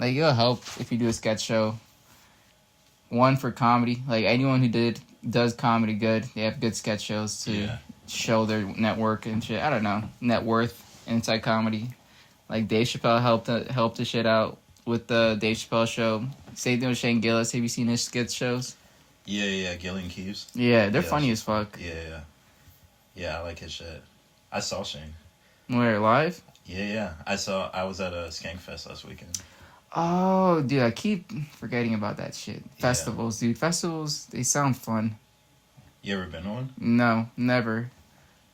Like, it'll help if you do a sketch show. One, for comedy. Like, anyone who does comedy good, they have good sketch shows to show their network and shit. I don't know. Net worth inside comedy. Like, Dave Chappelle helped the shit out with the Dave Chappelle show. Same thing with Shane Gillis. Have you seen his sketch shows? Yeah, Gillian Keeves. Yeah, they're funny as fuck. Yeah, I like his shit. I saw Shane. Where, live? Yeah. I was at a Skankfest last weekend. Oh, dude, I keep forgetting about that shit. Festivals, dude. Festivals, they sound fun. You ever been to one? No, never.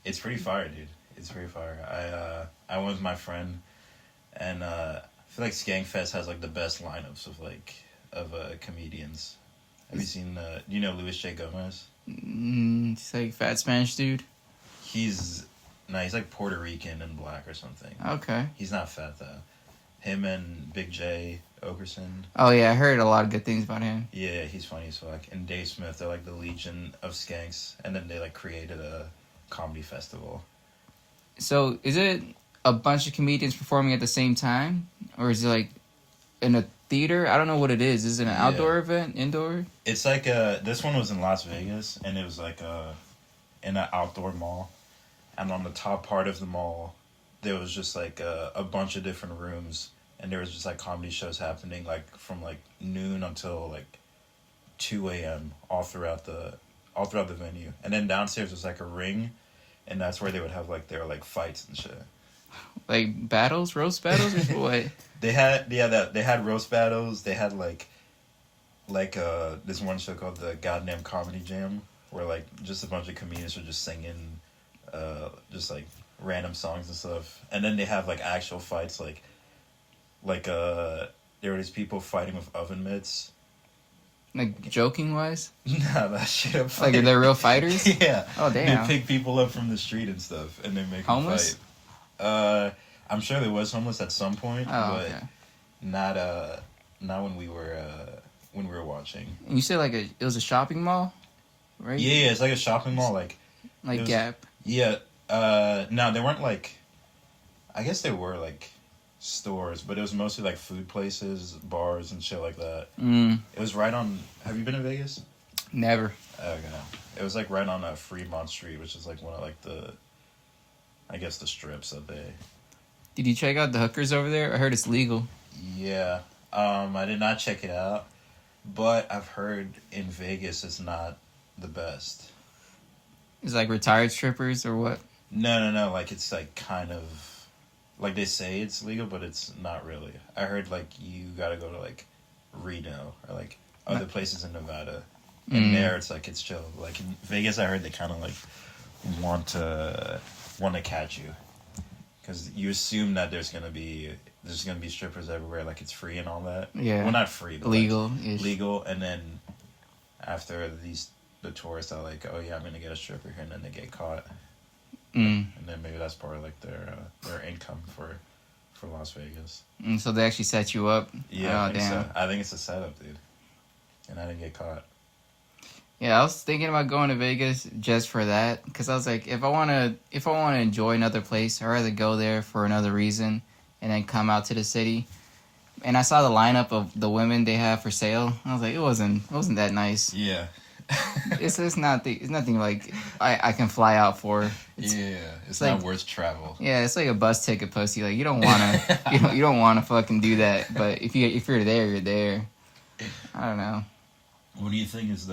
It's pretty fire, dude. It's pretty fire. I went with my friend, and I feel like Skankfest has like the best lineups of comedians. Have you seen do you know Luis J. Gomez? He's like fat Spanish dude. He's like Puerto Rican and black or something. Okay. He's not fat though. Him and Big J Okerson. Oh yeah, I heard a lot of good things about him. Yeah, he's funny as fuck. And Dave Smith, they're like the Legion of Skanks, and then they like created a comedy festival. So is it a bunch of comedians performing at the same time, or is it like in a theater? I don't know what it is. Is it an outdoor event, indoor? It's like this one was in Las Vegas, and it was like in an outdoor mall, and on the top part of the mall, there was just like a bunch of different rooms, and there was just like comedy shows happening like from like noon until like 2 a.m. all throughout the venue, and then downstairs was like a ring, and that's where they would have like their like fights and shit. Like battles, roast battles, or what? They had roast battles. They had like this one show called the Goddamn Comedy Jam, where like just a bunch of comedians were just singing, just like random songs and stuff. And then they have like actual fights, like there were these people fighting with oven mitts. Like joking wise? Nah, that shit up. Like they're real fighters? Yeah. Oh damn. They pick people up from the street and stuff, and they make homeless? them fight. I'm sure there was homeless at some point, but okay. not when we were watching. And you said like it was a shopping mall, right? Yeah, it's like a shopping mall, like Gap. Yeah. No, they weren't like. I guess they were like stores, but it was mostly like food places, bars, and shit like that. It was right on. Have you been to Vegas? Never. Okay. It was like right on Fremont Street, which is like one of like the strips that they. Did you check out the hookers over there? I heard it's legal. Yeah. I did not check it out, but I've heard in Vegas it's not the best. It's like retired strippers or what? No. Like it's like kind of like they say it's legal, but it's not really. I heard like you gotta go to like Reno or like other places in Nevada, and there it's like it's chill. Like in Vegas, I heard they kind of like want to catch you. Because you assume that there's gonna be strippers everywhere, like it's free and all that. Yeah. Well, not free, but legal. Like, legal, and then after the tourists are like, oh yeah, I'm gonna get a stripper here, and then they get caught. And then maybe that's part of like their income for Las Vegas. So they actually set you up. Yeah, I think it's a setup, dude. And I didn't get caught. Yeah, I was thinking about going to Vegas just for that, because I was like, if I want to enjoy another place, I'd rather go there for another reason, and then come out to the city. And I saw the lineup of the women they have for sale. I was like, it wasn't that nice. Yeah, it's nothing like I can fly out for. It's not worth travel. Yeah, it's like a bus ticket, pussy. Like you don't wanna you don't wanna fucking do that. But if you're there, you're there. I don't know. What do you think is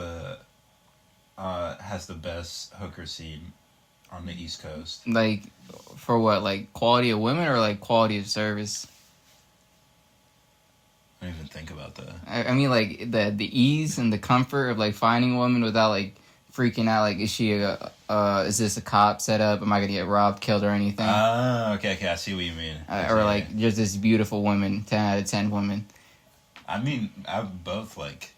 has the best hooker scene on the East Coast? Like, for what? Like, quality of women or, like, quality of service? I don't even think about that. I mean, like, the ease and the comfort of, like, finding a woman without, like, freaking out. Like, is this a cop setup? Am I going to get robbed, killed, or anything? Okay, I see what you mean. Or, like, just this beautiful woman, 10 out of 10 women. I mean, I have both, like,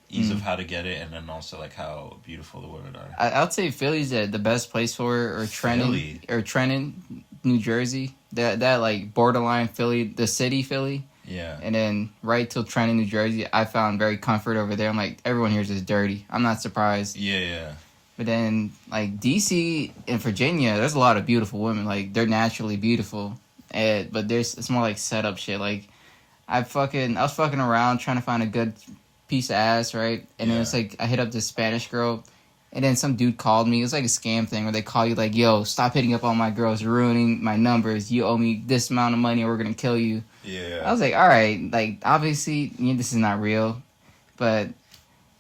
ease of how to get it, and then also like how beautiful the women are. I'd say Philly's the best place for it, or Trenton, New Jersey. That like borderline Philly, the city Philly. Yeah. And then right till Trenton, New Jersey, I found very comfort over there. I'm like, everyone here is just dirty. I'm not surprised. Yeah. But then like DC and Virginia, there's a lot of beautiful women. Like they're naturally beautiful, but it's more like setup shit. Like I was fucking around trying to find a good piece of ass, right? And then it's like I hit up this Spanish girl, and then some dude called me. It was like a scam thing where they call you like, "Yo, stop hitting up all my girls. You're ruining my numbers. You owe me this amount of money, or we're gonna kill you." Yeah. I was like, "All right, like obviously, this is not real," but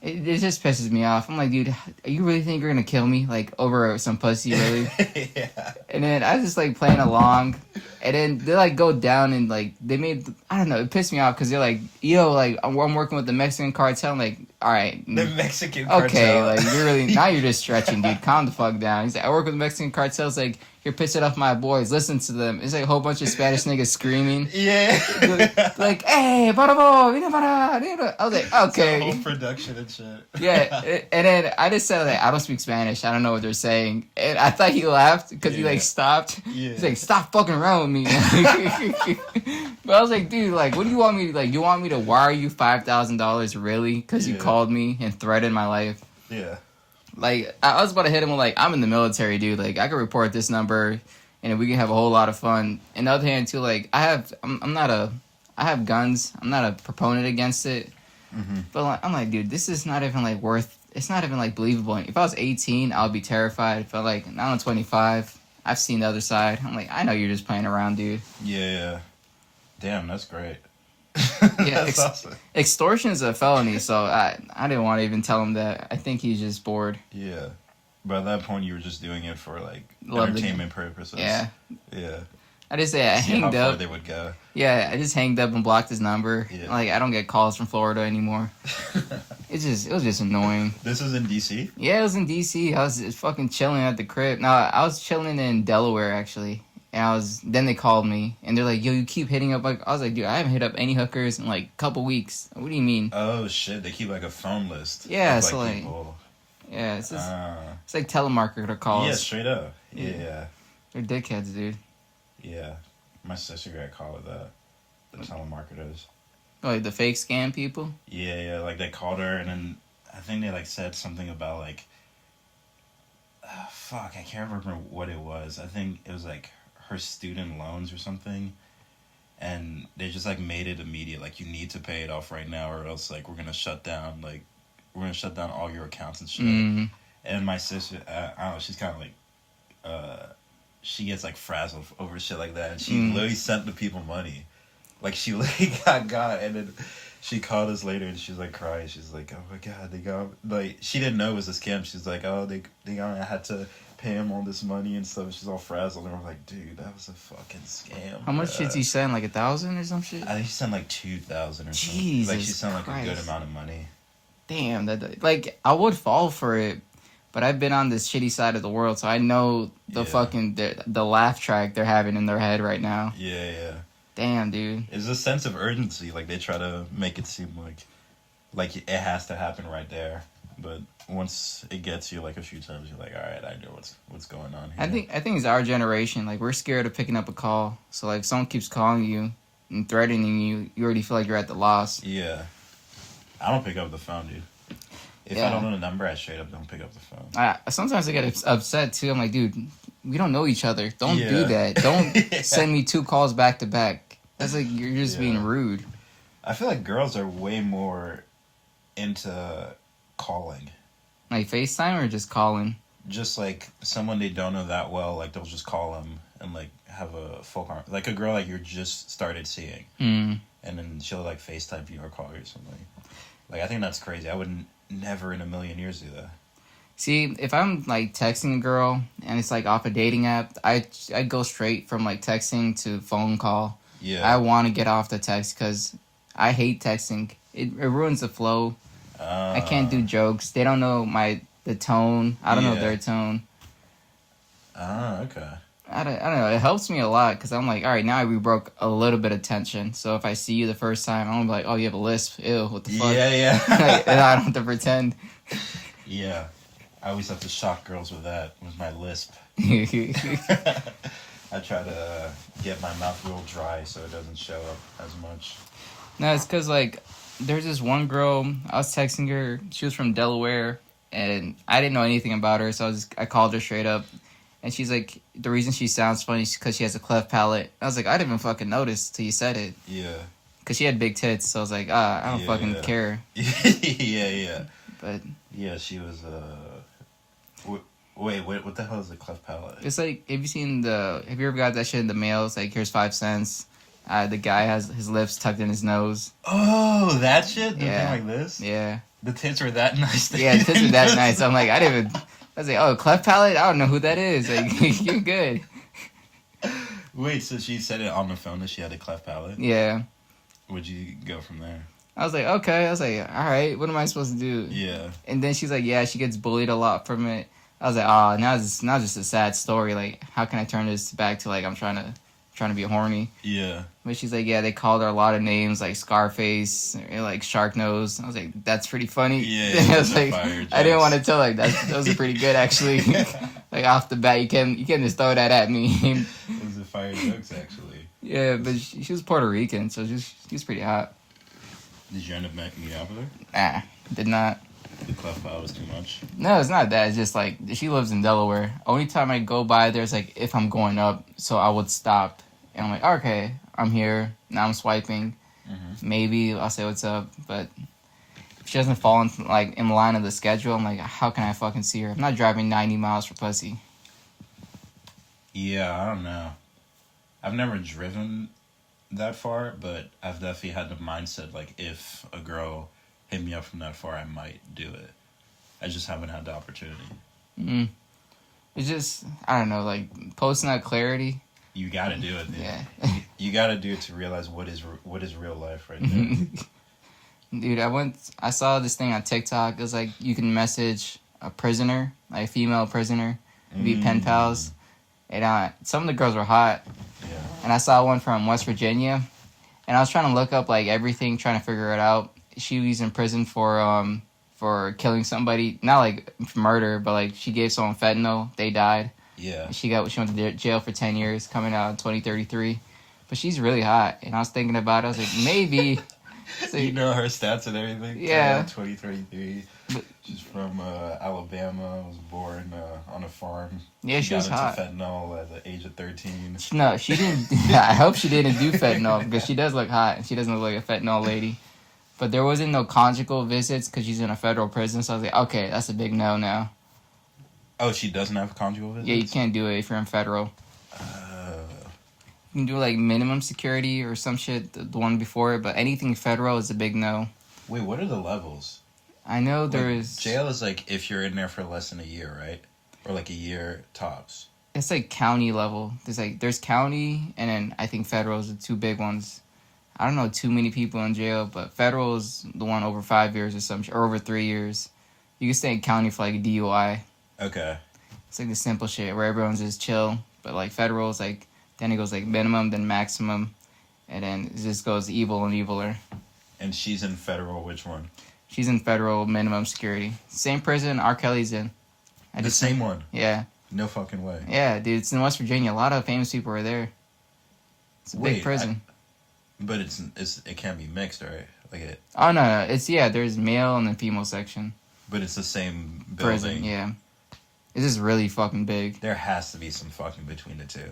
it just pisses me off. I'm like, dude, you really think you're gonna kill me like over some pussy, really? Yeah. And then I was just like playing along, and then they like go down and like they made, I don't know, it pissed me off because they're like, yo, like I'm working with the Mexican cartel. I'm like, all right, The Mexican cartel. okay, like you're really now you're just stretching, dude. Calm the fuck down. He's like, I work with the Mexican cartels. Like you're pissing off my boys. Listen to them. It's like a whole bunch of Spanish niggas screaming. Yeah. Like, hey, barabo, vina para. I was like, okay. It's a whole production and shit. Yeah, and then I just said, like, I don't speak Spanish. I don't know what they're saying. And I thought he laughed because he, like, stopped. Yeah. He's like, stop fucking around with me. But I was like, dude, like, what do you want me to, like, you want me to wire you $5,000 really? Because you called me and threatened my life? Yeah. Like, I was about to hit him with, like, I'm in the military, dude. Like, I could report this number and we can have a whole lot of fun. On the other hand, too, like, I have guns. I'm not a proponent against it. Mm-hmm. But like, I'm like, dude, this is not even like it's not even like believable. If I was 18, I would be terrified. But like now I'm 25, I've seen the other side. I'm like, I know you're just playing around, dude. Yeah. Damn, that's great. Yeah, that's awesome. Extortion is a felony, so I didn't want to even tell him that. I think he's just bored. Yeah. But at that point, you were just doing it for like entertainment purposes. Yeah. Yeah. I just say I hanged how far up. they would go. Yeah, I just hanged up and blocked his number. Yeah. Like I don't get calls from Florida anymore. It was just annoying. This was in DC? Yeah, it was in DC. I was just fucking chilling at the crib. No, I was chilling in Delaware actually. And then they called me and they're like, yo, you keep hitting up, like, I was like, dude, I haven't hit up any hookers in like a couple weeks. What do you mean? Oh shit, they keep like a phone list. Yeah, of, so like people. Yeah, it's just it's like telemarketer calls. Yeah, straight up. Yeah. They're dickheads, dude. Yeah. My sister got caught with that. The telemarketers. Like the fake scam people? Yeah, like they called her and then I think they like said something about like fuck, I can't remember what it was. I think it was like her student loans or something. And they just like made it immediate, like you need to pay it off right now or else like we're gonna shut down all your accounts and shit. Mm-hmm. And my sister, I don't know, she's kind of like she gets like frazzled over shit like that, and she literally sent the people money. Like she like got and then she called us later and she's like crying. She's like, oh my god, they got, like, she didn't know it was a scam. She's like, oh, they got, I had to pay him all this money and stuff. She's all frazzled and we're like, dude, that was a fucking scam. How much did you send? Like 1,000 or some shit? I think she sent like 2,000 or something. Jesus like she sent like Christ. a good amount of money. Damn, that like I would fall for it. But I've been on this shitty side of the world, so I know the fucking the laugh track they're having in their head right now. Yeah. Damn, dude. It's a sense of urgency. Like they try to make it seem like it has to happen right there. But once it gets you like a few times, you're like, all right, I know what's going on here. I think it's our generation. Like we're scared of picking up a call. So like if someone keeps calling you and threatening you, you already feel like you're at the loss. Yeah. I don't pick up the phone, dude. If I don't know the number, I straight up don't pick up the phone. Sometimes I get upset, too. I'm like, dude, we don't know each other. Don't do that. Don't send me 2 calls back to back. That's like, you're just being rude. I feel like girls are way more into calling. Like FaceTime or just calling? Just like someone they don't know that well, like they'll just call them and like have a full conversation. Like a girl like you just started seeing. And then she'll like FaceTime you or call you or something. Like, I think that's crazy. I wouldn't never in a million years do that. See, if I'm like texting a girl and it's like off a dating app, I go straight from like texting to phone call. Yeah. I want to get off the text because I hate texting. It ruins the flow. I can't do jokes. They don't know the tone. I don't know their tone. Okay. I don't know. It helps me a lot because I'm like, all right, now we broke a little bit of tension. So if I see you the first time, I'm like, oh, you have a lisp. Ew, what the fuck? Yeah. And I don't have to pretend. Yeah. I always have to shock girls with my lisp. I try to get my mouth real dry so it doesn't show up as much. No, it's because, like, there's this one girl, I was texting her. She was from Delaware, and I didn't know anything about her, so I called her straight up. And she's like, the reason she sounds funny is because she has a cleft palate. I was like, I didn't even fucking notice till you said it. Yeah. because she had big tits. So I was like, I don't fucking care. Yeah. But yeah, she was. Wait, what the hell is a cleft palate? it's like, have you ever got that shit in the mail? It's like, here's 5 cents. The guy has his lips tucked in his nose. Oh, that shit? The Yeah. thing like this? Yeah. The tits were that nice. Yeah, the tits were that nice. I'm like, I was like, oh, cleft palate? I don't know who that is. Like, you're good. Wait, so she said it on the phone that she had a cleft palate? Yeah. Where'd you go from there? I was like, okay. I was like, all right, what am I supposed to do? Yeah. And then she's like, yeah, she gets bullied a lot from it. I was like, oh, now it's just a sad story. Like, how can I turn this back to, like, I'm trying to be horny? Yeah. But she's like, yeah, they called her a lot of names, like Scarface, or like Shark Nose. I was like, that's pretty funny. Yeah. I was like, I didn't want to tell like that. Those are pretty good, actually. Like, off the bat, you can't just throw that at me. Those are fire jokes, actually. Yeah, but she was Puerto Rican, so she was pretty hot. Did you end up meeting up with her? Nah, did not. The cleft palate was too much? No, it's not that. It's just like, she lives in Delaware. Only time I go by there is like if I'm going up, so I would stop. And I'm like, okay, I'm here. Now I'm swiping. Mm-hmm. Maybe I'll say what's up. But if she doesn't fall in line of the schedule, I'm like, how can I fucking see her? I'm not driving 90 miles for pussy. Yeah, I don't know. I've never driven that far, but I've definitely had the mindset, like, if a girl hit me up from that far, I might do it. I just haven't had the opportunity. Mm. It's just, I don't know, like, posting that clarity. You gotta do it, dude. Yeah. You gotta do it to realize what is real life right there. Dude, I saw this thing on TikTok. It was like, you can message a prisoner, like a female prisoner, and be pen pals. And some of the girls were hot. Yeah. And I saw one from West Virginia. And I was trying to look up, like, everything, trying to figure it out. She was in prison for killing somebody. Not, like, for murder, but, like, she gave someone fentanyl. They died. Yeah. She went to jail for 10 years, coming out in 2033. But she's really hot. And I was thinking about it. I was like, maybe. So, you know her stats and everything? Yeah. 2033. She's from Alabama. Was born on a farm. Yeah, she was hot. Got into fentanyl at the age of 13. No, she didn't. I hope she didn't do fentanyl because she does look hot. She doesn't look like a fentanyl lady. But there wasn't no conjugal visits because she's in a federal prison. So I was like, okay, that's a big no now. Oh, she doesn't have conjugal visits? Yeah, you can't do it if you're in federal. You can do like minimum security or some shit, the one before it, but anything federal is a big no. Wait, what are the levels? I know there's... Jail is like if you're in there for less than a year, right? Or like a year tops. It's like county level. There's county, and then I think federal is the two big ones. I don't know too many people in jail, but federal is the one over 5 years or something, or over 3 years. You can stay in county for like a DUI. Okay. It's like the simple shit where everyone's just chill, but like federal is like, then it goes like minimum, then maximum, and then it just goes evil and eviler. And she's in federal, which one? She's in federal minimum security. Same prison R. Kelly's in. The same one? Yeah. No fucking way. Yeah, dude, it's in West Virginia. A lot of famous people are there. It's a big prison. But it can't be mixed, right? Like Oh, no. There's male and then female section. But it's the same building. Prison, yeah. It's just really fucking big. There has to be some fucking between the two.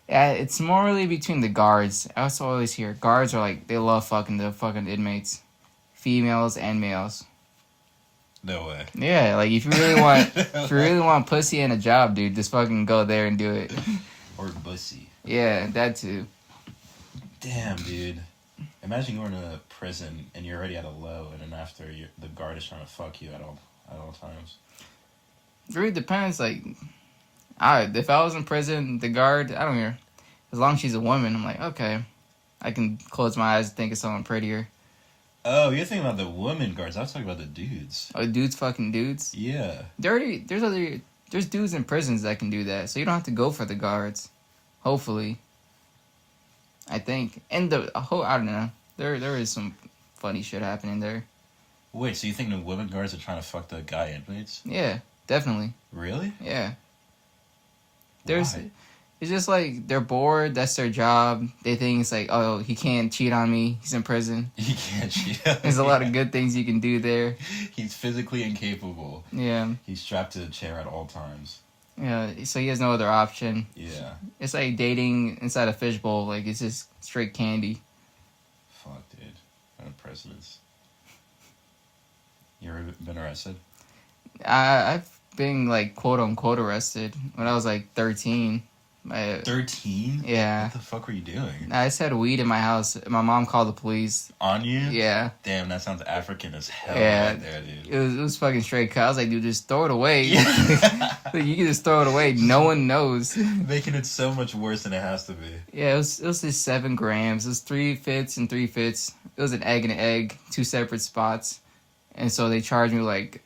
Yeah, it's more really between the guards. I also always hear guards are like, they love fucking the fucking inmates. Females and males. No way. Yeah, like if you really want pussy and a job, dude, just fucking go there and do it. Or bussy. Yeah, that too. Damn, dude. Imagine going to prison and you're already at a low, and then after the guard is trying to fuck you at all times. It really depends. Like, if I was in prison, the guard, I don't care. As long as she's a woman, I'm like, okay, I can close my eyes and think of someone prettier. Oh, you're thinking about the women guards. I was talking about the dudes. Oh, dudes fucking dudes? Yeah. There's dudes in prisons that can do that, so you don't have to go for the guards. Hopefully. I think. And I don't know. There is some funny shit happening there. Wait, so you think the women guards are trying to fuck the guy inmates? Yeah, definitely. Really? Yeah. Why? It's just like they're bored. That's their job. They think it's like, oh, he can't cheat on me. He's in prison. He can't cheat on me. There's a lot of good things you can do there. He's physically incapable. Yeah. He's strapped to the chair at all times. Yeah, so he has no other option. Yeah. It's like dating inside a fishbowl. Like, it's just straight candy. Fuck, dude. kind of presidents. You ever been arrested? I've been like quote unquote arrested when I was like 13. 13? Yeah. What the fuck were you doing? I just had weed in my house. My mom called the police. On you? Yeah. Damn, that sounds African as hell Yeah. right there, dude. It was fucking straight cut. I was like, dude, just throw it away. Like, you can just throw it away. No one knows. Making it so much worse than it has to be. Yeah, it was just 7 grams. It was 3 fits and 3 fits. It was an egg and an egg, 2 separate spots. And so they charged me like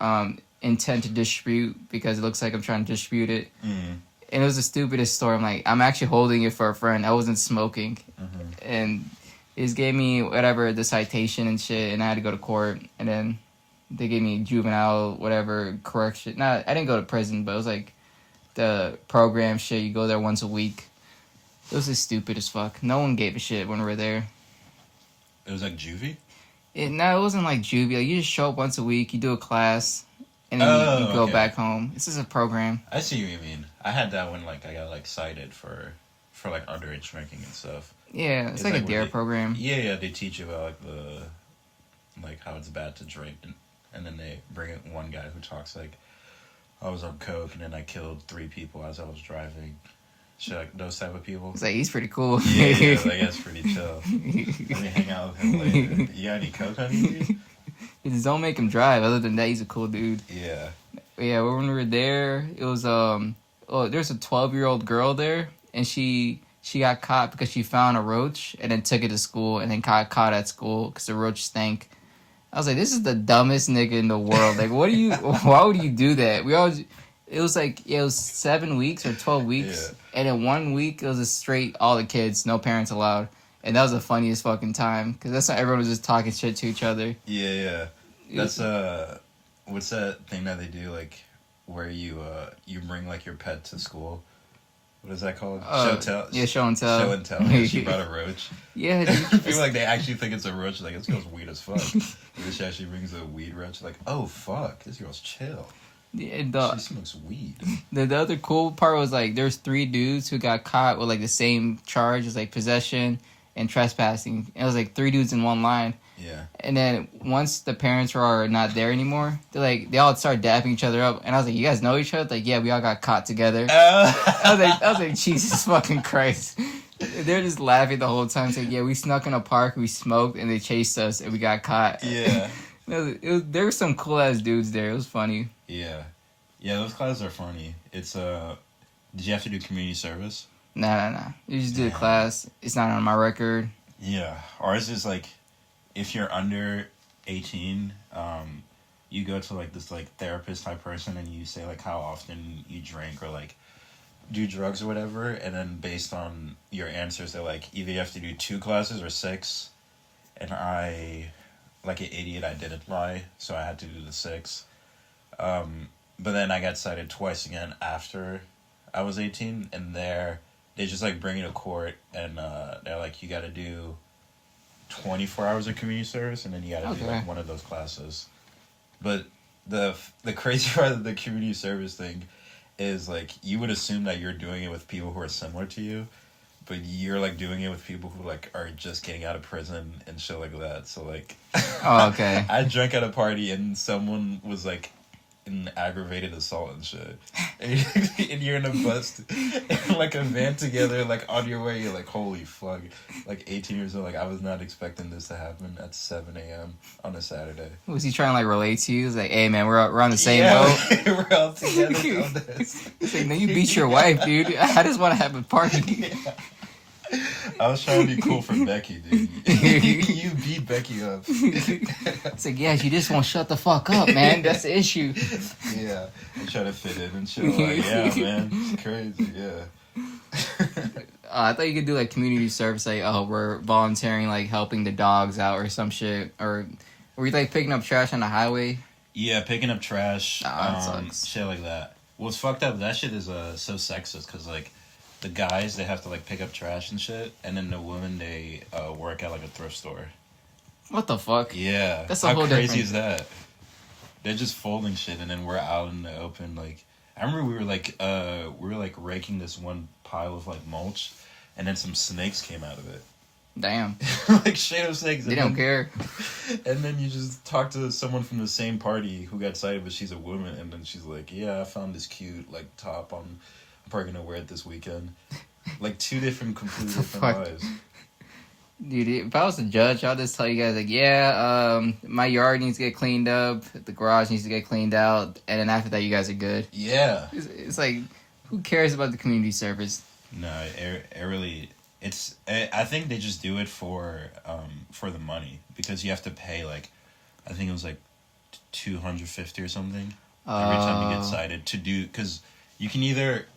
intent to distribute because it looks like I'm trying to distribute it. Mm. And it was the stupidest story. I'm like, I'm actually holding it for a friend. I wasn't smoking. Mm-hmm. And he just gave me whatever, the citation and shit, and I had to go to court. And then they gave me juvenile, whatever, correction. I didn't go to prison, but it was like the program shit. You go there once a week. It was just stupid as fuck. No one gave a shit when we were there. It was like juvie? No, it wasn't like juvie. Like, you just show up once a week, you do a class, and then you go back home. This is a program. I see what you mean. I had that when like I got like cited for like underage drinking and stuff. Yeah, it's like a DARE program. Yeah, they teach you about like how it's bad to drink, and then they bring in one guy who talks like, I was on coke and then I killed 3 people as I was driving. Shit, like those type of people. It's like, he's pretty cool. Yeah, like that's pretty chill. Let me hang out with him later. You got any coke on you, dude? You just don't make him drive. Other than that, he's a cool dude. Yeah. Yeah, when we were there, it was there's a 12-year-old girl there, and she got caught because she found a roach and then took it to school and then got caught at school because the roach stank. I was like, this is the dumbest nigga in the world. Like, why would you do that? It was like, it was 7 weeks or 12 weeks. Yeah. And in 1 week, it was a straight, all the kids, no parents allowed. And that was the funniest fucking time. Because that's when everyone was just talking shit to each other. Yeah. That's, what's that thing that they do, like, where you bring, like, your pet to school? What is that called? Show and tell? Yeah, show and tell. Show and tell. Yeah, she brought a roach. Yeah, dude. I feel like they actually think it's a roach. Like, this girl's weird as fuck. She actually brings a weed roach. Like, oh, fuck. This girl's chill. Yeah, she smokes weed. The other cool part was, like, there's 3 dudes who got caught with, like, the same charge as, like, possession and trespassing. It was, like, 3 dudes in one line. Yeah. And then once the parents were not there anymore, they all started dapping each other up. And I was like, you guys know each other? Like, yeah, we all got caught together. I was like, Jesus fucking Christ. They're just laughing the whole time. Saying, yeah, we snuck in a park, we smoked, and they chased us, and we got caught. Yeah. There were some cool ass dudes there. It was funny. Yeah. Yeah, those classes are funny. It's did you have to do community service? Nah. You just do the class. It's not on my record. Yeah. Ours is like, if you're under 18, you go to like this like therapist type person and you say like how often you drink or like do drugs or whatever, and then based on your answers, they're like either you have to do 2 classes or 6. And I, like an idiot, I didn't lie, so I had to do the 6. But then I got cited twice again after I was 18, and they just like bring you to court, and they're like, you got to do 24 hours of community service, and then you got to do like one of those classes. But the crazy part of the community service thing is like you would assume that you're doing it with people who are similar to you, but you're like doing it with people who like are just getting out of prison and shit like that. So like, oh, okay. I drank at a party and someone was like an aggravated assault and shit, and you're in a bus, in like a van together, like on your way, you're like, holy fuck, like 18 years old, like I was not expecting this to happen at 7 a.m. on a Saturday. Was he trying to like relate to you? He's like, hey man, we're on the same boat. We're all together on this. He's like, no, you beat your wife, dude. I just want to have a party. Yeah. I was trying to be cool for Becky, dude. You beat Becky up. It's like, yeah, she just won't shut the fuck up, man. That's the issue. Yeah, I try to fit in and shit. Like, yeah, man, it's crazy. Yeah. I thought you could do like community service, like, oh, we're volunteering, like helping the dogs out or some shit, or were you like picking up trash on the highway? Yeah, picking up trash. That sucks. Shit like that. What's fucked up? That shit is so sexist because like. The guys, they have to, like, pick up trash and shit. And then the women, they work at, like, a thrift store. What the fuck? Yeah. That's a whole How crazy different... is that? They're just folding shit, and then we're out in the open. Like, I remember we were, like, raking this one pile of, like, mulch. And then some snakes came out of it. Damn. Like straight up snakes. They don't care. And then you just talk to someone from the same party who got cited, but she's a woman, and then she's like, "Yeah, I found this cute like top. I'm probably gonna wear it this weekend." Like 2 different, completely different lives. Dude, if I was a judge, I'll just tell you guys, like, yeah, my yard needs to get cleaned up, the garage needs to get cleaned out, and then after that, you guys are good. Yeah. It's like, who cares about the community service? No, it really, I think they just do it for the money, because you have to pay, like, I think it was, like, $250 or something every time you get cited to do, because you can either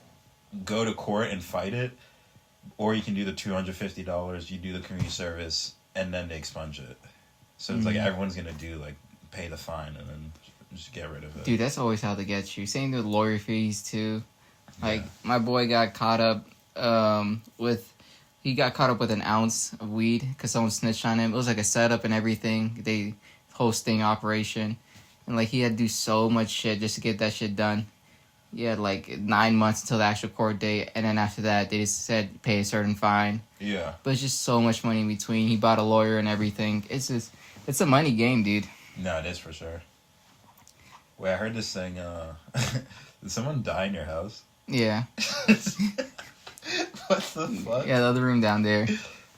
go to court and fight it, or you can do the $250, you do the community service, and then they expunge it. So it's like everyone's going to do, like, pay the fine and then just get rid of it. Dude, that's always how they get you. Same with lawyer fees, too. Like, my boy got caught up with an ounce of weed because someone snitched on him. It was like a setup and everything. They whole sting operation. And, like, he had to do so much shit just to get that shit done. He had, like, 9 months until the actual court date, and then after that, they just said pay a certain fine. Yeah. But it's just so much money in between. He bought a lawyer and everything. It's a money game, dude. No, it is for sure. Wait, I heard this thing, did someone die in your house? Yeah. What the fuck? Yeah, the other room down there.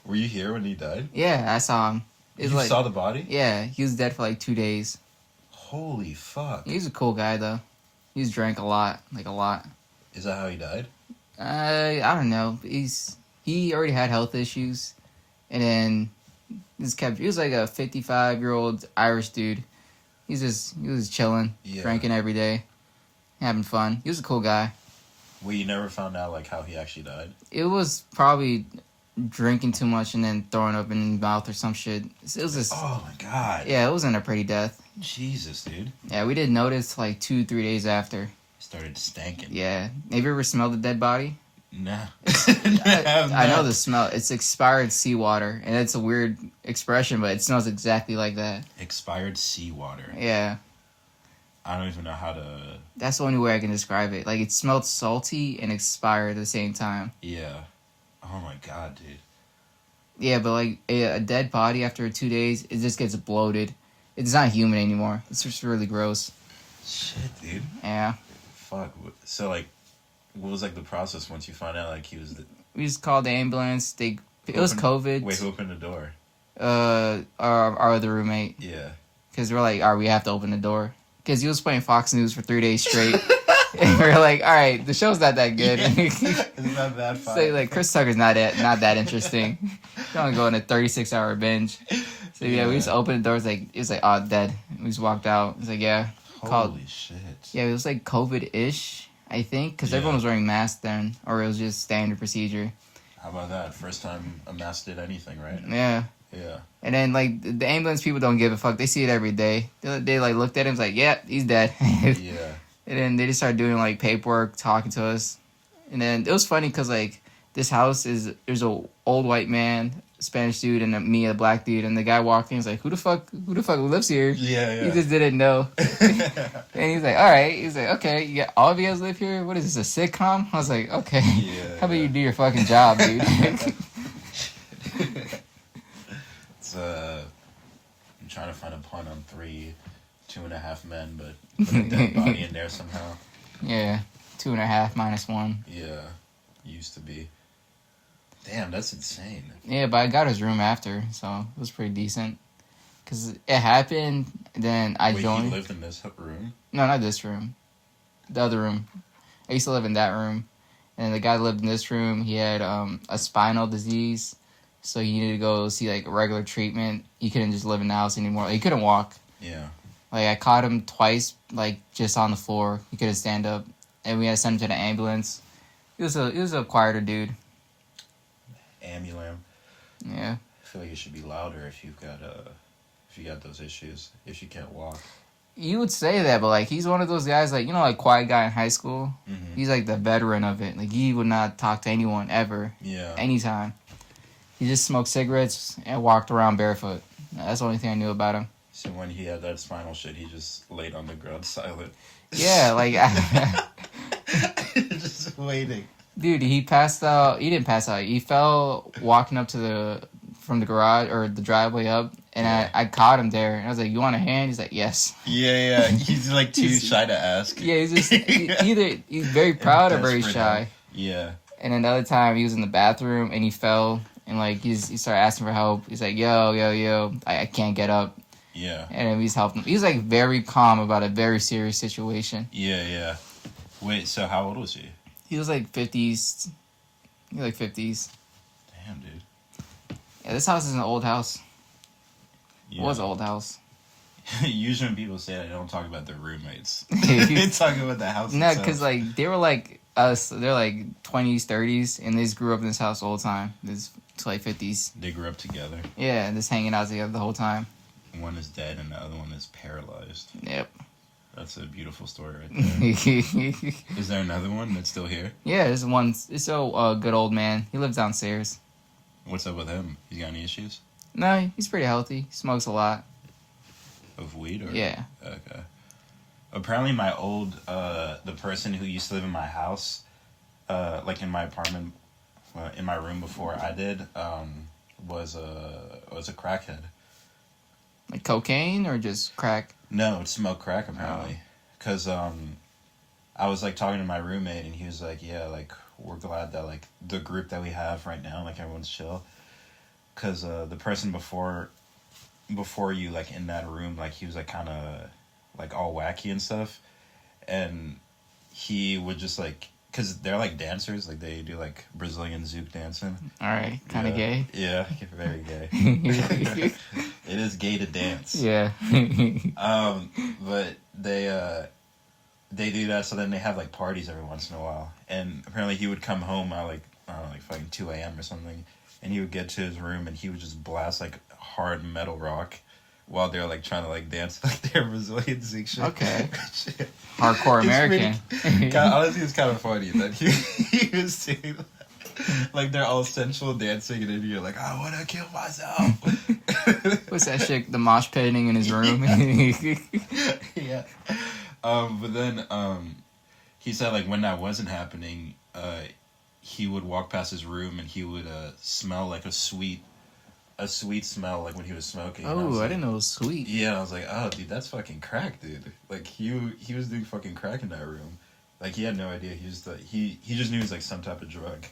Were you here when he died? Yeah, I saw him. You saw the body? Yeah, he was dead for like 2 days. Holy fuck. He was a cool guy, though. He's drank a lot, like a lot. Is that how he died? I don't know. He already had health issues, and then he was like a 55-year-old Irish dude. He was chilling, drinking every day, having fun. He was a cool guy. Well, you never found out like how he actually died? It was probably drinking too much and then throwing up in his mouth or some shit. It was just, oh my god. Yeah, it wasn't a pretty death. Jesus, dude. Yeah, we didn't notice like 2-3 days after. Started stanking. Yeah. Have you ever smelled a dead body? No. I know the smell. It's expired seawater, and it's a weird expression, but it smells exactly like that. Expired seawater. Yeah. I don't even know how to... That's the only way I can describe it. Like, it smelled salty and expired at the same time. Yeah. Oh my god, dude. Yeah, but like a dead body after 2 days, it just gets bloated. It's not human anymore. It's just really gross. Shit, dude. Yeah. Fuck. So, like, what was, like, the process once you found out, like, he was... We just called the ambulance. It was COVID. Wait, who opened the door? Our other roommate. Yeah. Because we're like, we have to open the door. Because he was playing Fox News for 3 days straight. And we're like, all right, the show's not that good. Yeah. It's not that fun. So, like, Chris Tucker's not that interesting. He's only going a 36-hour binge. So, yeah, we just opened the door. It was like, oh, dead. We just walked out. It was like, yeah. Holy shit. Yeah, it was like COVID-ish, I think. Because everyone was wearing masks then. Or it was just standard procedure. How about that? First time a mask did anything, right? Yeah. Yeah. And then, like, the ambulance people don't give a fuck. They see it every day. They like, looked at him, like, yeah, he's dead. Yeah. And then they just started doing, like, paperwork, talking to us. And then it was funny because, like, this house there's a old white man, Spanish dude, and me, a black dude. And the guy walked in, he's like, who the fuck lives here? Yeah. He just didn't know. And he's like, all right. He's like, okay, yeah, all of you guys live here? What is this, a sitcom? I was like, okay. Yeah. How about you do your fucking job, dude? I'm trying to find a pun on 2.5 men, but put a dead body in there somehow. Yeah, 2.5 minus 1. Yeah, used to be. Damn, that's insane. Yeah, but I got his room after, so it was pretty decent. Because it happened, then I joined. Wait, he lived in this room? No, not this room. The other room. I used to live in that room. And the guy that lived in this room, he had a spinal disease. So he needed to go see, like, regular treatment. He couldn't just live in the house anymore. He couldn't walk. Yeah. Like, I caught him twice, like, just on the floor. He couldn't stand up. And we had to send him to the ambulance. He was a quieter dude. Ambulam. Yeah. I feel like it should be louder if you got those issues. If you can't walk. You would say that, but, like, he's one of those guys, like, you know, like, quiet guy in high school? Mm-hmm. He's, like, the veteran of it. Like, he would not talk to anyone ever. Yeah. Anytime. He just smoked cigarettes and walked around barefoot. That's the only thing I knew about him. So when he had that spinal shit, he just laid on the ground silent. Yeah, like... just waiting. Dude, he passed out. He didn't pass out. He fell walking up to the from the garage or the driveway up, and I caught him there, and I was like, "You want a hand?" He's like, "Yes." Yeah. He's like too shy to ask. Yeah, he's just either he's very proud or very shy. Yeah. And another time he was in the bathroom and he fell and like he started asking for help. He's like, yo, I can't get up. Yeah. And then we just helped him. He was like very calm about a very serious situation. Yeah. Wait, so how old was he? He was like 50s. He was like 50s. Damn, dude. Yeah, this house is an old house. Yeah. It was an old house. Usually when people say that, they don't talk about their roommates. They talk about the house No, itself. because like they were like us. They're like 20s, 30s, and they just grew up in this house all the time. This to like 50s. They grew up together. Yeah, just hanging out together the whole time. One is dead and the other one is paralyzed. Yep. That's a beautiful story right there. Is there another one that's still here? Yeah, there's one. It's a good old man. He lives downstairs. What's up with him? He's got any issues? No, he's pretty healthy. He smokes a lot. Of weed? Or? Yeah. Okay. Apparently my old, the person who used to live in my house, like in my apartment, in my room before I did, was a crackhead. Like cocaine or just crack? No, it smoked crack apparently. Because I was like talking to my roommate and he was like, yeah, like we're glad that like the group that we have right now, like everyone's chill. Because the person before you, like in that room, like he was like kind of like all wacky and stuff. And he would just like, because they're like dancers, like they do like Brazilian zouk dancing. All right, kind of gay. Yeah, very gay. It is gay to dance. Yeah. But they do that, so then they have like parties every once in a while. And apparently he would come home at like, I don't know, like fucking 2 a.m. or something, and he would get to his room and he would just blast like hard metal rock while they're like trying to like dance like their Brazilian zouk shit. Okay. Hardcore American. Honestly, it's kind of funny that he was doing that. Like they're all sensual dancing, and then you're like, I want to kill myself. What's that shit? The mosh pitting in his room. Yeah. But then he said like when that wasn't happening, he would walk past his room and he would smell like a sweet smell like when he was smoking. Oh, I didn't know it was sweet. Yeah, I was like, oh, dude, that's fucking crack, dude. Like he was doing fucking crack in that room. Like he had no idea. He just knew it was like some type of drug.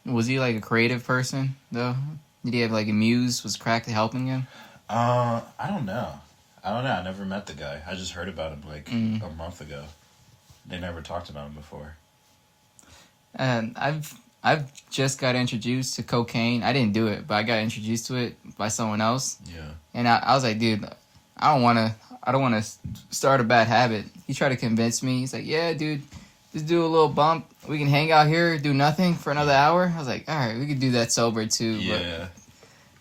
Was he like a creative person though? Did he have like a muse? Was crack helping him? I don't know. I never met the guy. I just heard about him like a month ago. They never talked about him before. And I've just got introduced to cocaine. I didn't do it, but I got introduced to it by someone else. Yeah. And I was like, dude, I don't want to start a bad habit. He tried to convince me. He's like, yeah, dude, just do a little bump. We can hang out here, do nothing for another hour. I was like, all right, we could do that sober too. Yeah.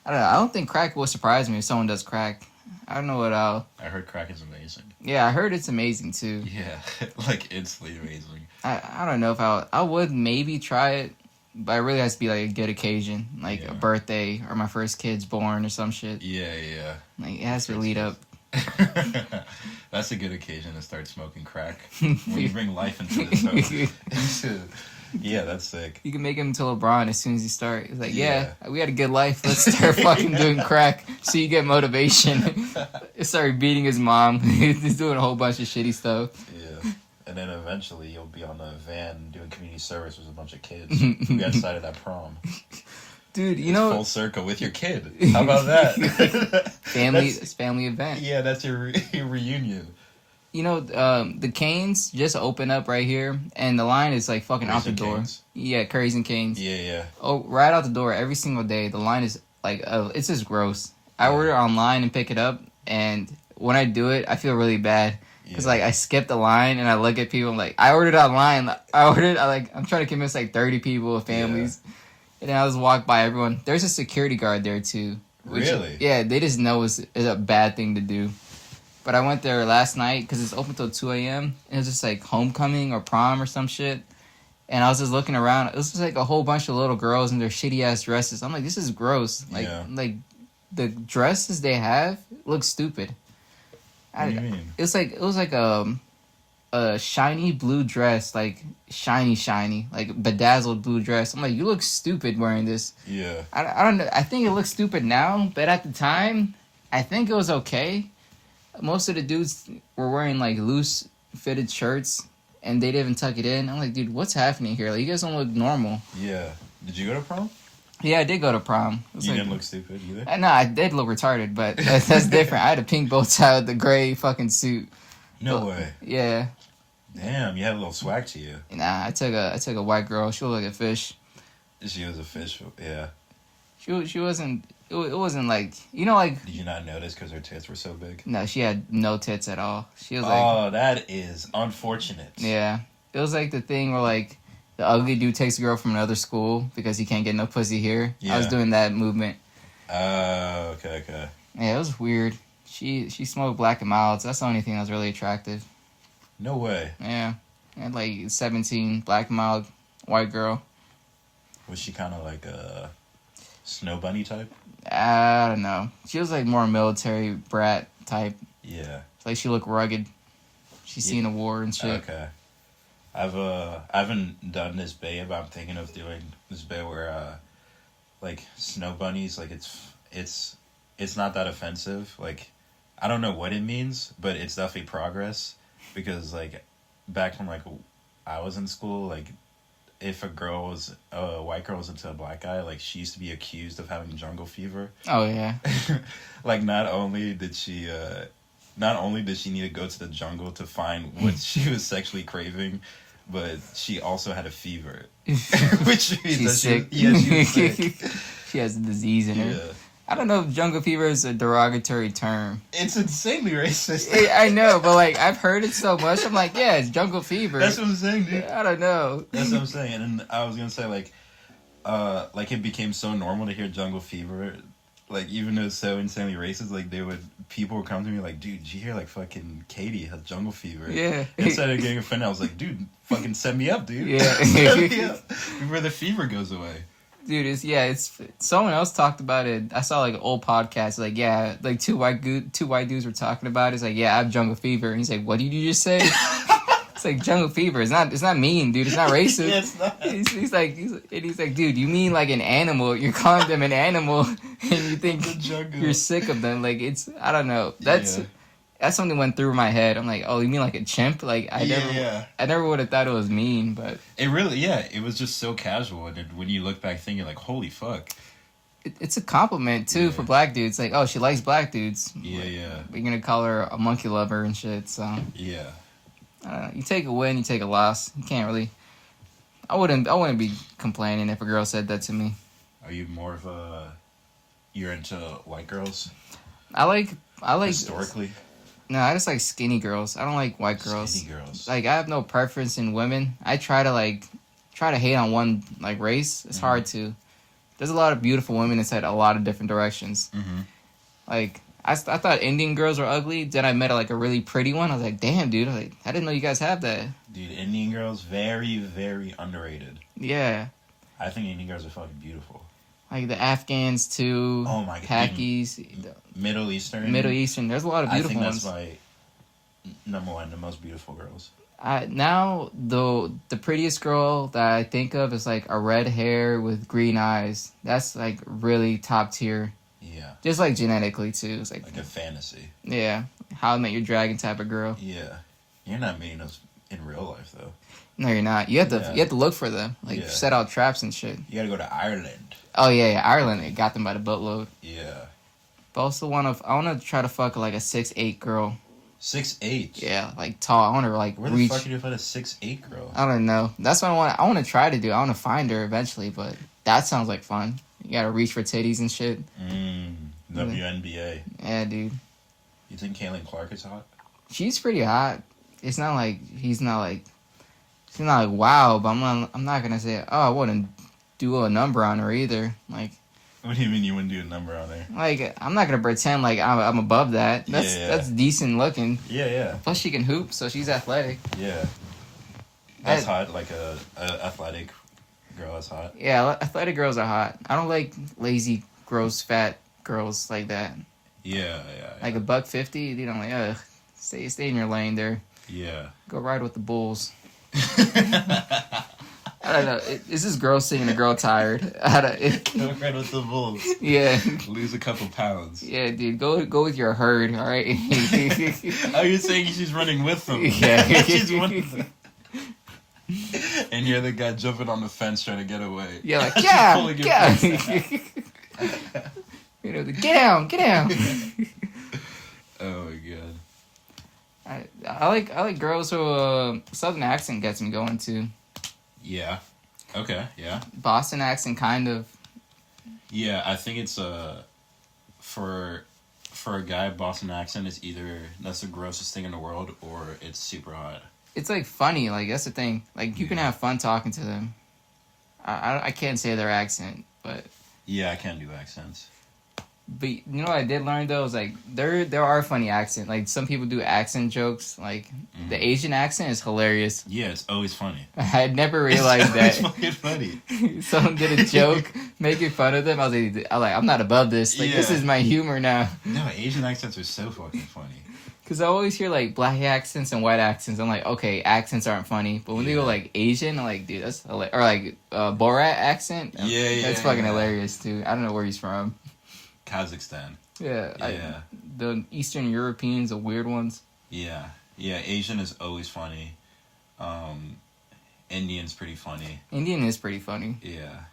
But I don't know. I don't think crack will surprise me if someone does crack. I don't know what I'll... I heard crack is amazing. Yeah, I heard it's amazing too. Yeah, like instantly amazing. I don't know if I would maybe try it, but it really has to be like a good occasion, like a birthday or my first kid's born or some shit. Yeah. Like it has to lead up. That's a good occasion to start smoking crack. When you bring life into this home. Yeah, that's sick. You can make him into LeBron as soon as you start. It's like, yeah, we had a good life. Let's start fucking doing crack so you get motivation. He started beating his mom. He's doing a whole bunch of shitty stuff. Yeah. And then eventually you'll be on a van doing community service with a bunch of kids who got cited at prom. Dude, you know... Full circle with your kid. How about that? Family event. Yeah, that's your reunion. You know, the Canes just opened up right here, and the line is like fucking out the door. Canes? Yeah, Curry's and Canes. Yeah. Oh, right out the door every single day. The line is like, it's just gross. I order online and pick it up, and when I do it, I feel really bad. Because, like, I skip the line, and I look at people, I'm like, I ordered online. I'm trying to convince, like, 30 people with families. Yeah. And then I just walk by everyone. There's a security guard there, too. Really? Yeah, they just know it's a bad thing to do. But I went there last night, because it's open till 2 a.m. And it was just, like, homecoming or prom or some shit. And I was just looking around. It was just, like, a whole bunch of little girls in their shitty-ass dresses. I'm like, this is gross. Like, the dresses they have look stupid. What do you mean? It was like a shiny blue dress, like shiny, like bedazzled blue dress. I'm like, you look stupid wearing this. Yeah. I don't know. I think it looks stupid now, but at the time, I think it was okay. Most of the dudes were wearing like loose fitted shirts, and they didn't even tuck it in. I'm like, dude, what's happening here? Like, you guys don't look normal. Yeah. Did you go to prom? Yeah, I did go to prom. You didn't look stupid either? No, I did look retarded, but that's different. I had a pink bow tie with the gray fucking suit. No way. Yeah. Damn, you had a little swag to you. Nah, I took a white girl. She looked like a fish. She was a fish, yeah. She wasn't. It wasn't like, you know, like. Did you not notice because her tits were so big? No, she had no tits at all. She was like. Oh, that is unfortunate. Yeah, it was like the thing where like the ugly dude takes a girl from another school because he can't get no pussy here. Yeah. I was doing that movement. Oh, okay. Yeah, it was weird. She smoked Black and Milds. That's the only thing that was really attractive. No way. Yeah, and like 17, Black and Mild, white girl. Was she kind of like a snow bunny type? I don't know. She was like more military brat type. Yeah. Like she looked rugged. She's seen a war and shit. Okay. I haven't done this babe. I'm thinking of doing this babe where like snow bunnies, like it's not that offensive. Like I don't know what it means, but it's definitely progress because like back when like I was in school, like if a white girl was into a black guy, like she used to be accused of having jungle fever. Oh yeah. Like not only did she need to go to the jungle to find what she was sexually craving, but she also had a fever. Which means she's sick. She was sick. She has a disease in her. Yeah. I don't know if jungle fever is a derogatory term. It's insanely racist. I know, but like I've heard it so much. I'm like, yeah, it's jungle fever. That's what I'm saying, dude. I don't know. That's what I'm saying. And I was gonna say like it became so normal to hear jungle fever. Like even though it's so insanely racist, like people would come to me like, dude, did you hear like fucking Katie has jungle fever? Yeah. Instead of getting offended, I was like, dude, fucking set me up, dude. Yeah. Set me up before the fever goes away. Dude, it's someone else talked about it. I saw like an old podcast, like like two white dudes were talking about it. It's like, yeah, I have jungle fever. And he's like, what did you just say? It's like jungle fever. It's not mean, dude. It's not racist. Yeah, it's not. He's like, dude, you mean like an animal? You're calling them an animal, and you think you're sick of them. Like I don't know. That's something went through my head. I'm like, oh, you mean like a chimp? Like I never would have thought it was mean, but it really, it was just so casual. And when you look back, thinking like, holy fuck. It's a compliment too for black dudes. Like, oh, she likes black dudes. Yeah, like, yeah. We're gonna call her a monkey lover and shit. So yeah. I don't know. You take a win, you take a loss. You can't really. I wouldn't be complaining if a girl said that to me. Are you more of you're into white girls? I like historically. No, I just like skinny girls. I don't like white girls. Skinny girls. Like I have no preference in women. I try to hate on one like race. It's hard to. There's a lot of beautiful women inside a lot of different directions. Mm-hmm. Like I thought Indian girls were ugly. Then I met like a really pretty one. I was like, damn, dude. I didn't know you guys have that. Dude, Indian girls very, very underrated. Yeah. I think Indian girls are fucking beautiful. Like the Afghans too. Oh my god. Pakis. Middle Eastern. There's a lot of beautiful ones. I think that's my number one, the most beautiful girls. Now the prettiest girl that I think of is like a red hair with green eyes. That's like really top tier. Yeah. Just like genetically too. It's like a fantasy. Yeah. How I Met Your Dragon type of girl. Yeah. You're not meeting those in real life though. No, you're not. You have to look for them. Like set out traps and shit. You gotta go to Ireland. Oh yeah, Ireland. It got them by the boatload. Yeah. But also I wanna try to fuck like a 6'8" girl. 6'8"? Yeah, like tall. I wanna like where the fuck are you find a 6'8" girl? I don't know. That's what I wanna try to do. I wanna find her eventually, but that sounds like fun. You gotta reach for titties and shit. WNBA. Yeah, dude. You think Caitlin Clark is hot? She's pretty hot. It's not like she's not like wow, but I'm not gonna say I wouldn't do a number on her either. Like, what do you mean you wouldn't do a number on her? Like, I'm not gonna pretend like I'm above that. That's decent looking. Yeah. Plus she can hoop, so she's athletic. Yeah. That's hot. Like a athletic girl is hot. Yeah, athletic girls are hot. I don't like lazy, gross, fat girls like that. Yeah. Like $150, you know, like stay in your lane there. Yeah. Go ride with the bulls. I don't know. Is this girl singing a girl tired? Go ride with the bulls. Yeah. Lose a couple pounds. Yeah, dude. Go with your herd, all right? Oh, you're saying she's running with them? Yeah. She's running with them. And you're the guy jumping on the fence trying to get away. Yeah, like, yeah. You know, get down. Oh my god. I like girls who southern accent gets me going too. Yeah. Okay. Yeah. Boston accent, kind of. Yeah, I think it's for a guy, Boston accent is either that's the grossest thing in the world or it's super hot. It's like funny, like that's the thing. Like you can have fun talking to them. I can't say their accent, but yeah, I can't do accents. But you know what I did learn though is like there are funny accents. Like some people do accent jokes. Like the Asian accent is hilarious. Yeah, it's always funny. I had never realized that. It's fucking funny. Someone did a joke making fun of them. I was like, I'm not above this. Like this is my humor now. No, Asian accents are so fucking funny. Because I always hear like black accents and white accents. I'm like, okay, accents aren't funny. But when they go like Asian, I'm like, dude, that's hilarious. Or like Borat accent. That's fucking hilarious too. I don't know where he's from. Kazakhstan. Yeah. The Eastern Europeans, the weird ones. Yeah. Asian is always funny. Indian's pretty funny. Indian is pretty funny. Yeah.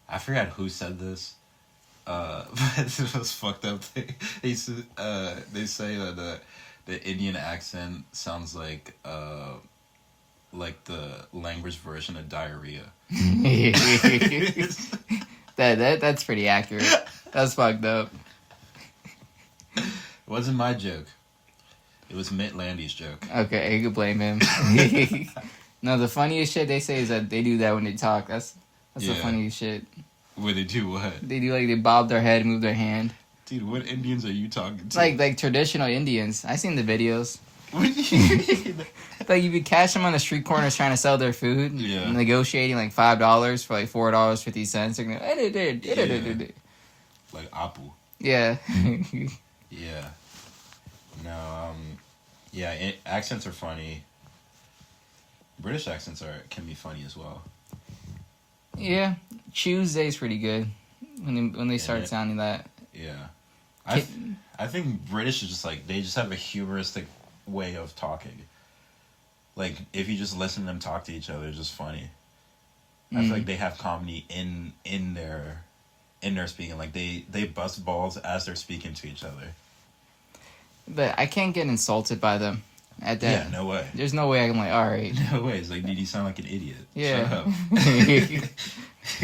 I forgot who said this. But it was fucked up. They say that the Indian accent sounds like the language version of diarrhea. That's pretty accurate. That's fucked up. It wasn't my joke. It was Mitt Landy's joke. Okay, you can blame him. No, the funniest shit they say is that they do that when they talk. That's the funniest shit. Where they do what? They do like they bob their head, move their hand. Dude, what Indians are you talking to? Like traditional Indians. I seen the videos. Like you could catch them on the street corners trying to sell their food. Yeah. Negotiating like $5 for like $4.50. Like Apu. Yeah. Yeah. No. Accents are funny. British accents can be funny as well. Yeah. Tuesday's pretty good when they start sounding that. Yeah. I think British is just like they just have a humoristic way of talking. Like if you just listen to them talk to each other, it's just funny. I feel like they have comedy in their speaking. Like they bust balls as they're speaking to each other. But I can't get insulted by them at that. Yeah, no way. There's no way I'm like, all right. No way. It's like, dude, you sound like an idiot. Yeah. Shut up.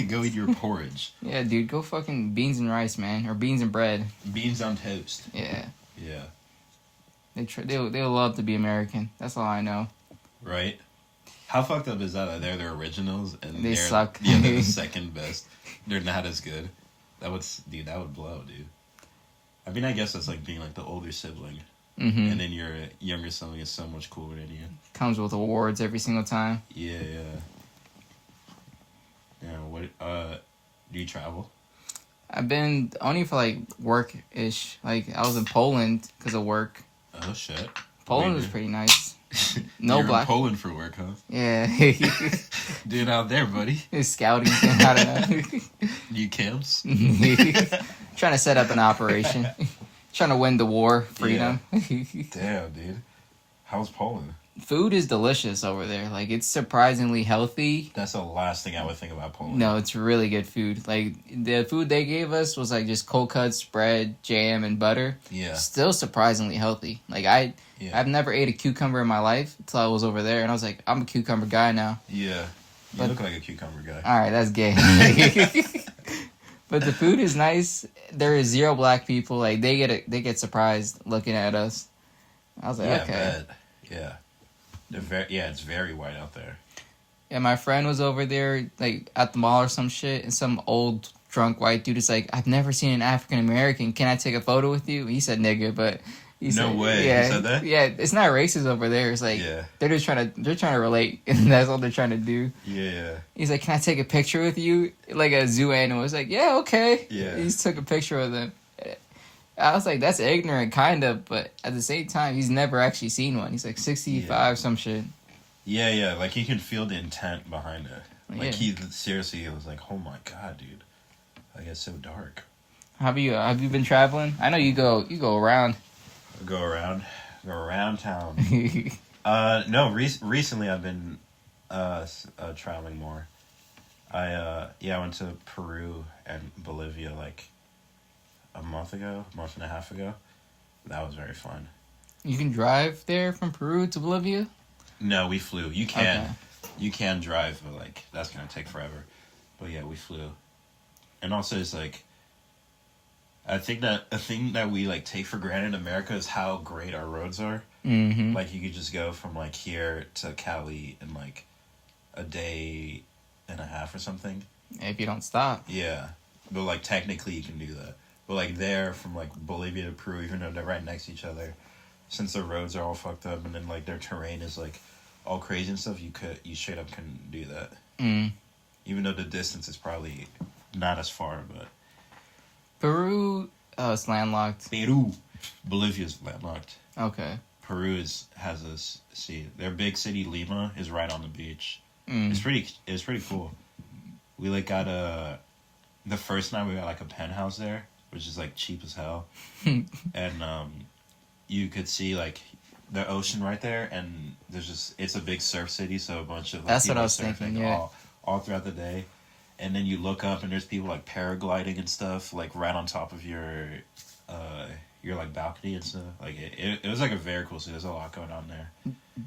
Go eat your porridge. Yeah, dude, go fucking beans and rice, man, or beans and bread. Beans on toast. Yeah. Yeah. They love to be American. That's all I know. Right. How fucked up is that? Like, they're the originals and they suck. Yeah, they're the second best. They're not as good. That would blow, dude. I mean, I guess that's like being like the older sibling, and then your younger sibling is so much cooler than you. Comes with awards every single time. Yeah. Yeah. What? Do you travel? I've been only for like work-ish. Like I was in Poland because of work. Oh shit. Poland was pretty nice. No You're black. in Poland for work, huh? Yeah. Doing out there, buddy. Scouting. I don't know. New camps. Trying to set up an operation. Trying to win the war. Freedom. Yeah. Damn, dude. How's Poland? Food is delicious over there. Like, it's surprisingly healthy. That's the last thing I would think about Poland. No, it's really good food. Like, the food they gave us was, like, just cold cuts, bread, jam, and butter. Yeah. Still surprisingly healthy. Like, I've never ate a cucumber in my life until I was over there, and I was like, I'm a cucumber guy now. Yeah. You look like a cucumber guy. All right, that's gay. But the food is nice. There is zero black people. Like, they get surprised looking at us. I was like, okay. I bet. Yeah. It's very white out there. Yeah, my friend was over there, like, at the mall or some shit, and some old, drunk white dude is like, I've never seen an African-American. Can I take a photo with you? He said nigga, but... No way. Yeah, he said that? Yeah, it's not racist over there. It's like, they're just trying to relate, and that's all they're trying to do. Yeah. He's like, can I take a picture with you? Like a zoo animal. It's like, yeah, okay. Yeah. He just took a picture with him. I was like, that's ignorant, kind of, but at the same time, he's never actually seen one. He's like 65, some shit. Yeah, like you can feel the intent behind it. Like Yeah. he seriously was like, oh my god, dude, like it's so dark. Have you been traveling? I know you go around. Go around town. No, recently I've been traveling more. I went to Peru and Bolivia like a month and a half ago. That was very fun. You can drive there from Peru to Bolivia? No, we flew. You can drive, but like that's gonna take forever. But yeah, we flew. And also, it's like, I think that a thing that we like take for granted in America is how great our roads are. Mm-hmm. Like you could just go from like here to Cali in like a day and a half or something. If you don't stop. Yeah, but like technically you can do that. But like there from like Bolivia to Peru, even though they're right next to each other, since the roads are all fucked up and then like their terrain is like all crazy and stuff, you straight up couldn't do that. Even though the distance is probably not as far, but Peru, it's landlocked. Bolivia's landlocked. Okay. Peru has this. See, their big city Lima is right on the beach. It's pretty cool. We like got the first night we got like a penthouse there, which is like cheap as hell, and you could see like the ocean right there, and it's a big surf city, so a bunch of like, that's what I people was thinking. surfing Yeah. all throughout the day, and then you look up and there's people like paragliding and stuff like right on top of your like balcony and stuff. Like it was like a very cool city. There's a lot going on there.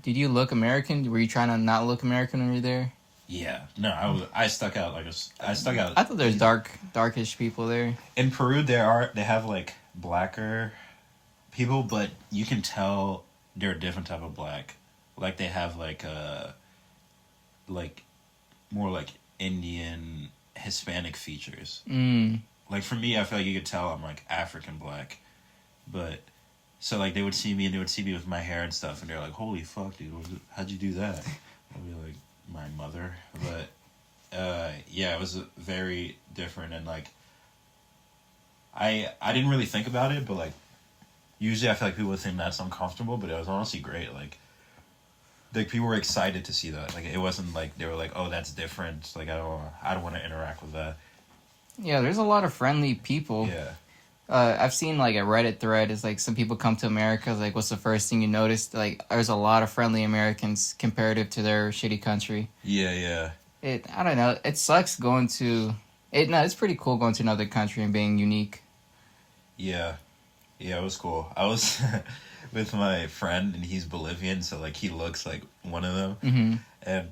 Did you look American? Were you trying to not look American when you were there? Yeah, no, I stuck out I stuck out. I thought there's darkish people there. In Peru, they have like blacker people, but you can tell they're a different type of black. Like they have like more like Indian Hispanic features. Like for me, I feel like you could tell I'm like African black, but so like they would see me with my hair and stuff, and they're like, "Holy fuck, dude, how'd you do that?" I'd be like, "My mother," but yeah, it was very different, and like I didn't really think about it, but like usually I feel like people would think that's uncomfortable, but it was honestly great. Like people were excited to see that. Like it wasn't like they were like, "Oh, that's different." Like I don't want to interact with that. Yeah, there's a lot of friendly people. Yeah. I've seen like a Reddit thread. It's like some people come to America. Like, what's the first thing you notice? Like, there's a lot of friendly Americans comparative to their shitty country. Yeah. I don't know. It sucks going to it. No, it's pretty cool going to another country and being unique. Yeah, it was cool. I was with my friend, and he's Bolivian, so like he looks like one of them, and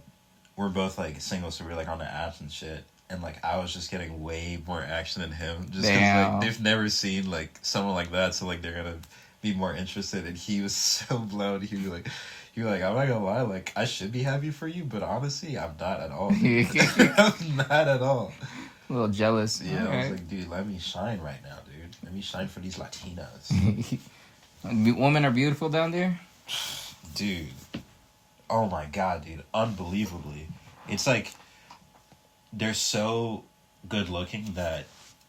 we're both like single, so we're like on the apps and shit. And like I was just getting way more action than him, just because like they've never seen like someone like that, so like they're gonna be more interested. And he was so blown. He was like, I'm not gonna lie, like I should be happy for you, but honestly, I'm not at all. I'm not at all. A little jealous. Yeah, I was like, dude, let me shine right now, dude. Let me shine for these Latinas. Women are beautiful down there, dude. Oh my god, dude, unbelievably. It's like they're so good looking that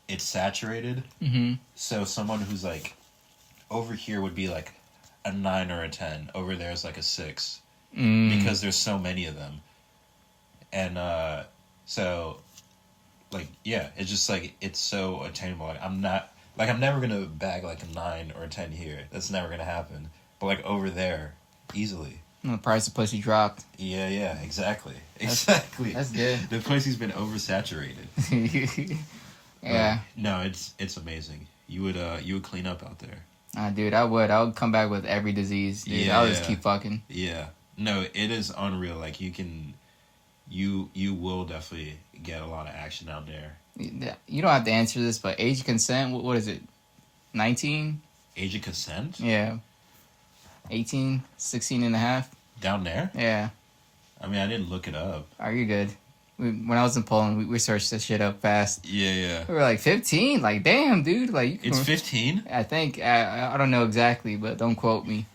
it's saturated. So someone who's like over here would be like a 9 or a 10. Over there is like a 6 because there's so many of them. And so like yeah, it's just like it's so attainable. Like I'm never gonna bag like a 9 or a 10 here. That's never gonna happen. But like over there, easily. The price of pussy dropped. Yeah, exactly. That's good. The pussy's been oversaturated. Yeah. No, it's amazing. You would clean up out there. Dude, I would come back with every disease. Dude. I'll just keep fucking. Yeah. No, it is unreal. Like you will definitely get a lot of action out there. You don't have to answer this, but age of consent, what is it? 19? Age of consent? Yeah. 18, 16 and a half. Down there? Yeah. I mean, I didn't look it up. Are you good? When I was in Poland, we searched this shit up fast. Yeah. We were like 15. Like, damn, dude. Like, you can, it's 15? I think. I don't know exactly, but don't quote me.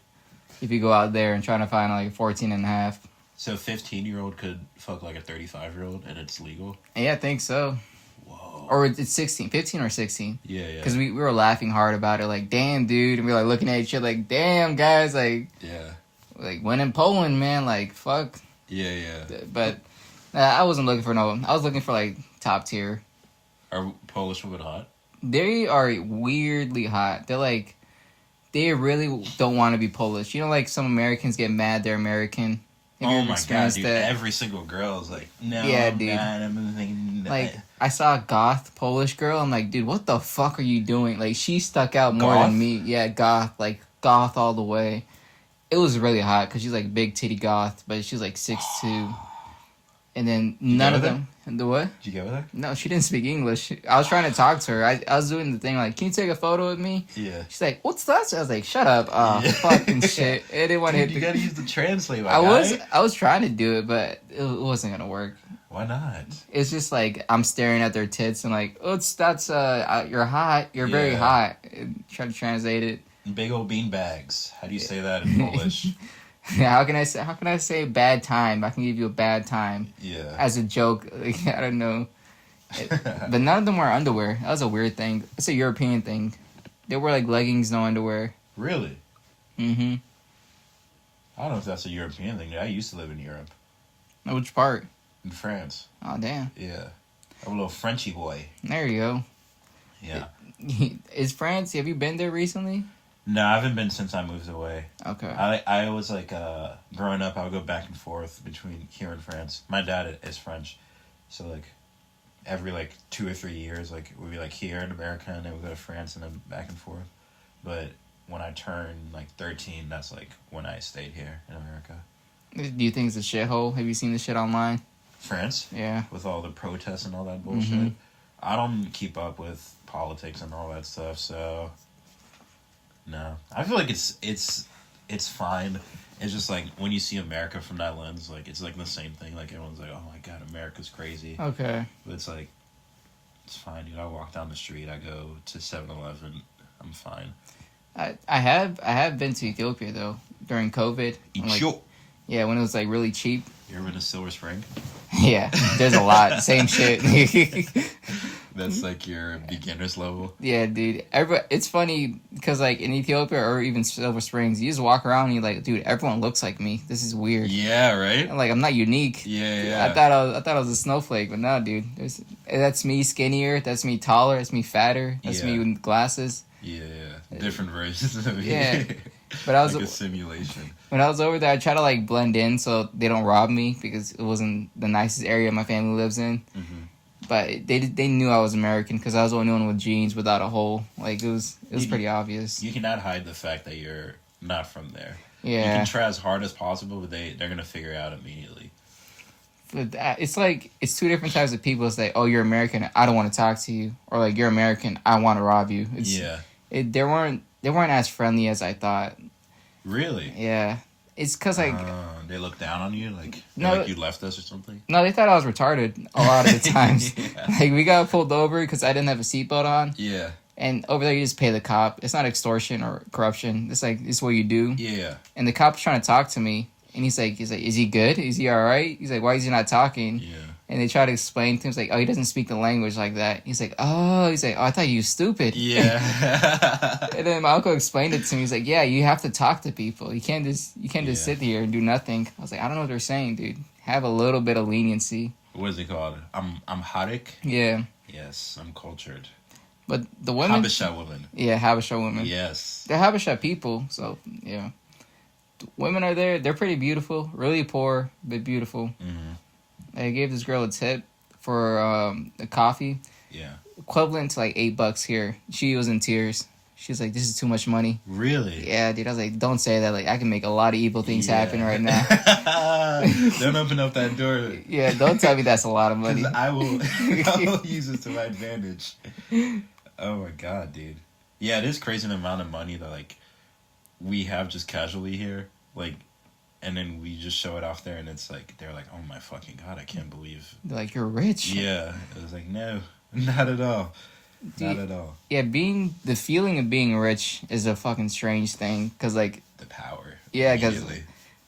If you go out there and trying to find like 14 and a half. So 15-year-old could fuck like a 35-year-old and it's legal? Yeah, I think so. Whoa. Or it's 16, 15 or 16. Yeah, yeah. Because we were laughing hard about it, like, damn, dude. And we were like looking at each other, like, damn, guys, like, yeah, like when in Poland, man, like, fuck. yeah, yeah. But I wasn't looking for no. I was looking for like top tier. Are Polish women hot? They are weirdly hot. They're like, they really don't want to be Polish. You know, like some Americans get mad they're American. Have you Oh ever my god, experienced dude! that? Every single girl is like, no, Yeah, I'm dude. not. I'm thinking that. Like, I saw a goth Polish girl. I'm like, dude, what the fuck are you doing? Like, she stuck out more Goth? than me. Yeah, goth. Like, goth all the way. It was really hot because she's like big titty goth, but she's like 6'2". And then none of them. The what? Did you get with her? No, she didn't speak English. I was trying to talk to her. I was doing the thing like, can you take a photo with me? Yeah. She's like, what's that? I was like, shut up. Oh, Yeah. fucking shit. I didn't want to hit You the... gotta use the translate. My I guy. was trying to do it, but it wasn't gonna work. Why not? It's just like I'm staring at their tits and like, oh, you're hot. You're very Yeah. hot. And try to translate it. Big old bean bags. How do you say that in Polish? How can I say bad time? I can give you a bad time Yeah. as a joke. Like, I don't know. But none of them wear underwear. That was a weird thing. It's a European thing. They wear like leggings, no underwear. Really? Mm-hmm. I don't know if that's a European thing. I used to live in Europe. Which part? In France. Oh, damn. Yeah. I'm a little Frenchy boy. There you go. Yeah. Is France, have you been there recently? No, I haven't been since I moved away. Okay. I was like, growing up, I would go back and forth between here and France. My dad is French. So, like, every, like, 2 or 3 years, like, we'd be, like, here in America, and then we'd go to France, and then back and forth. But when I turned, like, 13, that's, like, when I stayed here in America. Do you think it's a shithole? Have you seen the shit online? France? Yeah. With all the protests and all that bullshit. Mm-hmm. I don't keep up with politics and all that stuff, so... No. I feel like it's fine. It's just like when you see America from that lens, like it's like the same thing. Like everyone's like, "Oh my god, America's crazy." Okay. But it's like it's fine, dude. I walk down the street, I go to 7-Eleven, I'm fine. I have been to Ethiopia though during COVID. Ethiopia. Yeah, when it was like really cheap. You ever been to Silver Spring? Yeah, there's a lot. Same shit. That's like your beginner's level. Yeah, dude. It's funny because like in Ethiopia or even Silver Springs, you just walk around and you're like, dude, everyone looks like me. This is weird. Yeah, right? And, like I'm not unique. Yeah. I thought I was a snowflake, but no, dude. That's me skinnier. That's me taller. That's me fatter. That's me with glasses. Yeah. Different versions of you. Yeah. But I was like a simulation. When I was over there, I tried to like blend in so they don't rob me because it wasn't the nicest area my family lives in. Mm-hmm. But they knew I was American because I was the only one with jeans without a hole. Like it was pretty obvious. You cannot hide the fact that you're not from there. Yeah, you can try as hard as possible, but they're gonna figure it out immediately. But it's like it's two different types of people. It's like, oh, you're American, I don't want to talk to you, or like you're American, I want to rob you. They weren't as friendly as I thought. Really? Yeah, it's because like they look down on you, like you left us or something. No, they thought I was retarded a lot of the times. Yeah. Like we got pulled over because I didn't have a seatbelt on. Yeah. And over there, you just pay the cop. It's not extortion or corruption. It's like it's what you do. Yeah. And the cop's trying to talk to me, and he's like, is he good? Is he all right? He's like, why is he not talking? Yeah. And they try to explain to him, it's like, oh, he doesn't speak the language like that. He's like, oh, I thought you were stupid. Yeah. And then my uncle explained it to me. He's like, yeah, you have to talk to people. You can't just sit here and do nothing. I was like, I don't know what they're saying, dude. Have a little bit of leniency. What is it called? I'm Harik? Yeah. Yes, I'm cultured. But the women... Habesha women. Yeah, Habesha women. Yes. They're Habesha people, so, yeah. The women are there. They're pretty beautiful. Really poor, but beautiful. Mm-hmm. I gave this girl a tip for the coffee. Yeah. Equivalent to like $8 here. She was in tears. She's like, this is too much money. Really? Yeah, dude. I was like, don't say that. Like, I can make a lot of evil things happen right now. Don't open up that door. Yeah, don't tell me that's a lot of money. I will use it to my advantage. Oh my god, dude. Yeah, it is crazy the amount of money that like we have just casually here. Like, and then we just show it off there, and it's like they're like, "Oh my fucking god, I can't believe." They're like, you're rich. Yeah, it was like, no, not at all, not at all. Yeah, the feeling of being rich is a fucking strange thing, cause like the power. Yeah, cause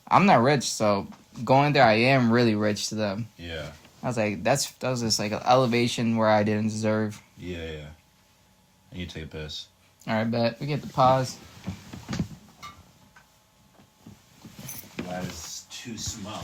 I'm not rich, so going there, I am really rich to them. Yeah. I was like, that was just like an elevation where I didn't deserve. Yeah. I need to take a piss. All right, bet we get the pause. That is too small.